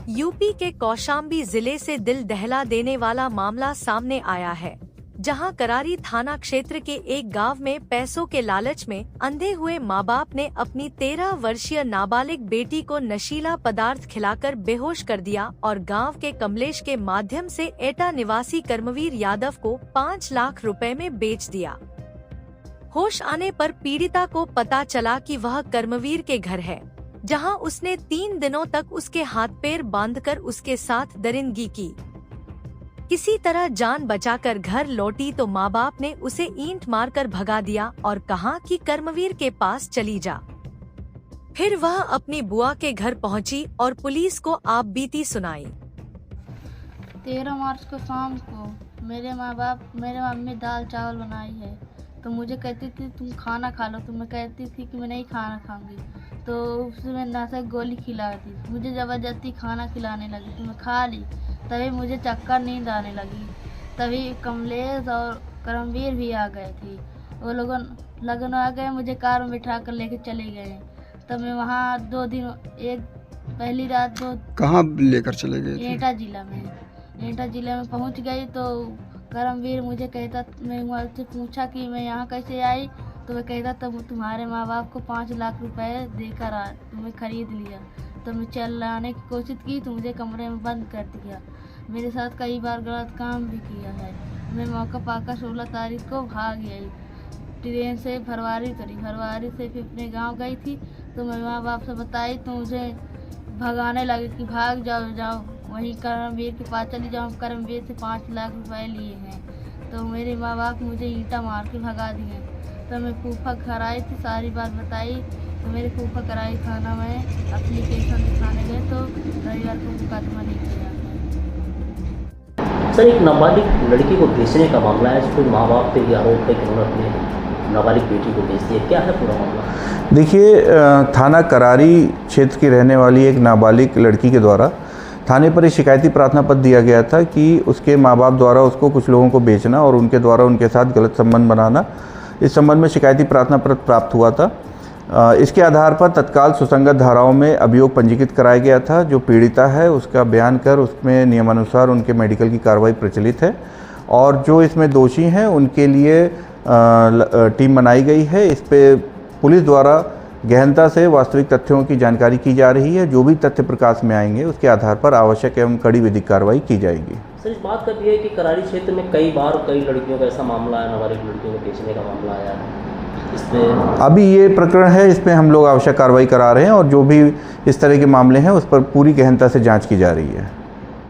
UP के कौशाम्बी जिले से दिल दहला देने वाला मामला सामने आया है, जहां करारी थाना क्षेत्र के एक गांव में पैसों के लालच में अंधे हुए माँ बाप ने अपनी 13 वर्षीय नाबालिग बेटी को नशीला पदार्थ खिलाकर बेहोश कर दिया और गांव के कमलेश के माध्यम से एटा निवासी कर्मवीर यादव को 5 लाख रुपए में बेच दिया। होश आने पर पीड़िता को पता चला कि वह कर्मवीर के घर है, जहां उसने 3 दिनों तक उसके हाथ पैर बांधकर उसके साथ दरिंदगी की। किसी तरह जान बचाकर घर लौटी तो माँ बाप ने उसे ईंट मारकर भगा दिया और कहा कि कर्मवीर के पास चली जा। फिर वह अपनी बुआ के घर पहुंची और पुलिस को आप बीती सुनाई। 13 मार्च को शाम को मेरे मम्मी दाल चावल बनाई है, तो मुझे कहती थी तुम खाना खा लो, तो मैं कहती थी कि मैं नहीं खाना खाऊंगी, तो उसमें नशा गोली खिलाती, मुझे ज़बरदस्ती खाना खिलाने लगी, तो मैं खा ली। तभी मुझे चक्कर नींद आने लगी। तभी कमलेश और करमवीर भी आ गए थे। वो लगन आ गए, मुझे कार में बिठा कर लेके चले गए। तब मैं वहाँ 2 दिन, एक पहली रात कहाँ लेकर चले गए थे? एटा जिला में पहुँच गई तो करमवीर मुझे कहता, मैं उससे पूछा कि मैं यहाँ कैसे आई, तो मैं कहता तब तुम्हारे माँ बाप को 5 लाख रुपए देकर तुम्हें खरीद लिया। तो मैं चलाने की कोशिश की तो मुझे कमरे में बंद कर दिया। मेरे साथ कई बार गलत काम भी किया है। मैं मौका पाकर 16 तारीख को भाग गई ट्रेन से। फरवरी से फिर अपने गांव गई थी, तो मैं माँ बाप से बताई तो मुझे भगाने लगे कि भाग जाओ वहीं करमवीर के पास चली जाओ। करमवीर से 5 लाख रुपए लिए हैं। तो मेरे माँ बाप मुझे ईंटा मार के भगा दिए। तो मैं फूफा घर आई थी, सारी बात बताई, तो मेरे फूफा कराई थाना में एप्लीकेशन दिखाने गए तो रविवार को मुकदमा नहीं किया। सर, एक नाबालिग लड़की को बेचने का मामला है, जिसको माँ बाप पे ये आरोप है कि उन्होंने अपने नाबालिग बेटी को बेच दिया। क्या है पूरा मामला? देखिए, थाना करारी क्षेत्र की रहने वाली एक नाबालिग लड़की के द्वारा थाने पर एक शिकायती प्रार्थना पत्र दिया गया था कि उसके माँ बाप द्वारा उसको कुछ लोगों को बेचना और उनके द्वारा उनके साथ गलत संबंध बनाना, इस संबंध में शिकायती प्रार्थना पत्र प्राप्त हुआ था। इसके आधार पर तत्काल सुसंगत धाराओं में अभियोग पंजीकृत कराया गया था। जो पीड़िता है उसका बयान कर उसमें नियमानुसार उनके मेडिकल की कार्रवाई प्रचलित है और जो इसमें दोषी हैं उनके लिए टीम बनाई गई है। इस पे पुलिस द्वारा गहनता से वास्तविक तथ्यों की जानकारी की जा रही है। जो भी तथ्य प्रकाश में आएंगे उसके आधार पर आवश्यक एवं कड़ी विधिक कार्रवाई की जाएगी। सर, इस बात का भी है कि करारी क्षेत्र में कई लड़कियों का ऐसा मामला है, नाबालिग लड़कियों को बेचने का मामला आया है। इसमें अभी ये प्रकरण है, इसमें हम लोग आवश्यक कार्रवाई करा रहे हैं और जो भी इस तरह के मामले हैं उस पर पूरी गहनता से जांच की जा रही है।